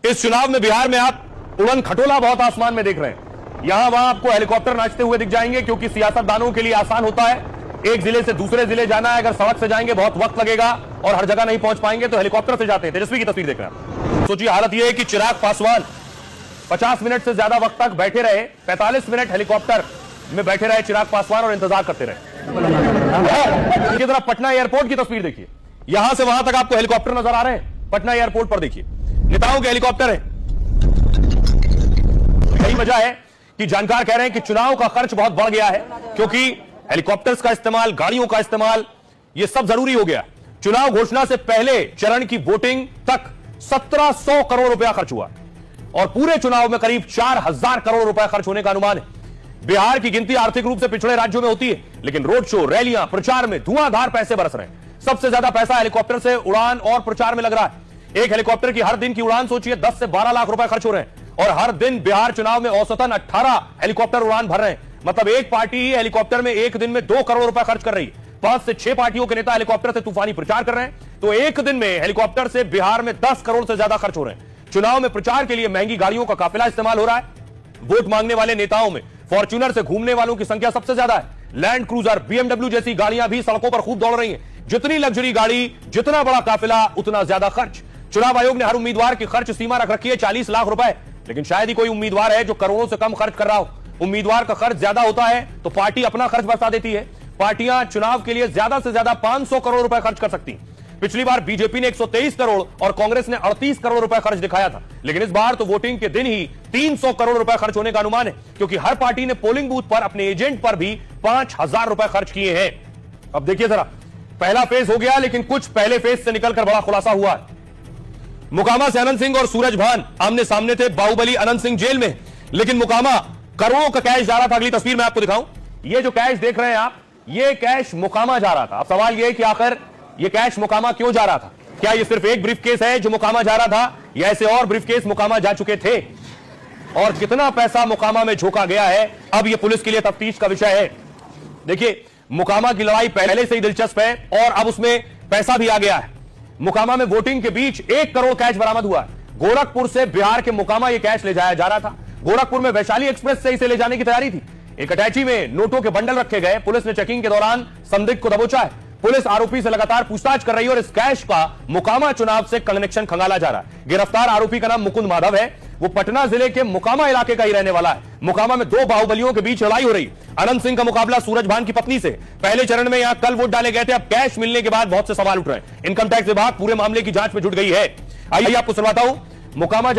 इस चुनाव में बिहार में आप उड़न खटोला बहुत आसमान में देख रहे हैं। यहां वहां आपको हेलीकॉप्टर नाचते हुए दिख जाएंगे, क्योंकि सियासतदानों के लिए आसान होता है एक जिले से दूसरे जिले जाना है। अगर सड़क से जाएंगे बहुत वक्त लगेगा और हर जगह नहीं पहुंच पाएंगे, तो हेलीकॉप्टर से जाते हैं। तेजस्वी की तस्वीर देख रहे हैं। सोचिए हालत यह है कि चिराग पासवान 50 मिनट से ज्यादा वक्त तक बैठे रहे, 45 मिनट हेलीकॉप्टर में बैठे रहे चिराग पासवान और इंतजार करते रहे। इसी तरह पटना एयरपोर्ट की तस्वीर देखिए, यहां से वहां तक आपको हेलीकॉप्टर नजर आ रहे हैं। पटना एयरपोर्ट पर देखिए नेताओं के हेलीकॉप्टर है। यही वजह है कि जानकार कह रहे हैं कि चुनाव का खर्च बहुत बढ़ गया है, क्योंकि हेलीकॉप्टर्स का इस्तेमाल, गाड़ियों का इस्तेमाल, यह सब जरूरी हो गया। चुनाव घोषणा से पहले चरण की वोटिंग तक 1700 करोड़ रुपया खर्च हुआ और पूरे चुनाव में करीब 4000 करोड़ रुपया खर्च होने का अनुमान है। बिहार की गिनती आर्थिक रूप से पिछड़े राज्यों में होती है, लेकिन रोड शो, रैलियां, प्रचार में धुआंधार पैसे बरस रहे हैं। सबसे ज्यादा पैसा हेलीकॉप्टर से उड़ान और प्रचार में लग रहा है। एक हेलीकॉप्टर की हर दिन की उड़ान सोचिए 10 से 12 लाख रुपए खर्च हो रहे हैं, और हर दिन बिहार चुनाव में औसतन 18 हेलीकॉप्टर उड़ान भर रहे हैं। मतलब एक पार्टी ही हेलीकॉप्टर में एक दिन में 2 करोड़ रुपए खर्च कर रही है। 5 से 6 पार्टियों के नेता हेलीकॉप्टर से तूफानी प्रचार कर रहे हैं, तो एक दिन में हेलीकॉप्टर से बिहार में 10 करोड़ से ज्यादा खर्च हो रहे हैं। चुनाव में प्रचार के लिए महंगी गाड़ियों का काफिला इस्तेमाल हो रहा है। वोट मांगने वाले नेताओं में फॉर्च्यूनर से घूमने वालों की संख्या सबसे ज्यादा है। लैंड क्रूजर, बीएमडब्ल्यू जैसी गाड़ियां भी सड़कों पर खूब दौड़ रही हैं। जितनी लग्जरी गाड़ी, जितना बड़ा काफिला, उतना ज्यादा खर्च। चुनाव आयोग ने हर उम्मीदवार की खर्च सीमा रख रखी है 40 लाख रुपए, लेकिन शायद ही कोई उम्मीदवार है जो करोड़ों से कम खर्च कर रहा हो। उम्मीदवार का खर्च ज्यादा होता है तो पार्टी अपना खर्च बढ़ा देती है। पार्टियां चुनाव के लिए ज्यादा से ज्यादा 500 करोड़ रुपए खर्च कर सकती हैं। पिछली बार बीजेपी ने 123 करोड़ और कांग्रेस ने 38 करोड़ रुपए खर्च दिखाया था, लेकिन इस बार तो वोटिंग के दिन ही 300 करोड़ रुपए खर्च होने का अनुमान है, क्योंकि हर पार्टी ने पोलिंग बूथ पर अपने एजेंट पर भी 5000 रुपए खर्च किए हैं। अब देखिए जरा, पहला फेज हो गया, लेकिन कुछ पहले फेज से निकलकर बड़ा खुलासा हुआ है। मोकामा से अनंत सिंह और सूरज भान आमने सामने थे। बाहुबली अनंत सिंह जेल में, लेकिन मोकामा करोड़ों का कैश जा रहा था। अगली तस्वीर में आपको दिखाऊं, ये जो कैश देख रहे हैं आप, ये कैश मोकामा जा रहा था। अब सवाल ये है कि आखिर ये कैश मोकामा क्यों जा रहा था? क्या ये सिर्फ एक ब्रीफकेस है जो मोकामा जा रहा था, या ऐसे और ब्रीफकेस मोकामा जा चुके थे? और कितना पैसा मोकामा में झोंका गया है, अब ये पुलिस के लिए तफ्तीश का विषय है। देखिए, मोकामा की लड़ाई पहले से ही दिलचस्प है और अब उसमें पैसा भी आ गया है। मोकामा में वोटिंग के बीच 1 करोड़ कैश बरामद हुआ है। गोरखपुर से बिहार के मोकामा ये कैश ले जाया जा रहा था। गोरखपुर में वैशाली एक्सप्रेस से इसे ले जाने की तैयारी थी। एक अटैची में नोटों के बंडल रखे गए। पुलिस ने चेकिंग के दौरान संदिग्ध को दबोचा है। पुलिस आरोपी से लगातार पूछताछ कर रही है और इस कैश का मोकामा चुनाव से कनेक्शन खंगाला जा रहा है। गिरफ्तार आरोपी का नाम मुकुंद माधव है। वो पटना जिले के मोकामा इलाके का ही रहने वाला है। मोकामा में 2 बाहुबलियों के बीच लड़ाई हो रही। अनंत सिंह का मुकाबला सूरज भान की पत्नी से। पहले चरण में यहां कल वोट डाले गए थे। अब कैश मिलने के बाद बहुत से सवाल उठ रहे हैं। इनकम टैक्स विभाग पूरे मामले की जांच में जुट गई है। आइए आपको सुनाता हूं। मोकामा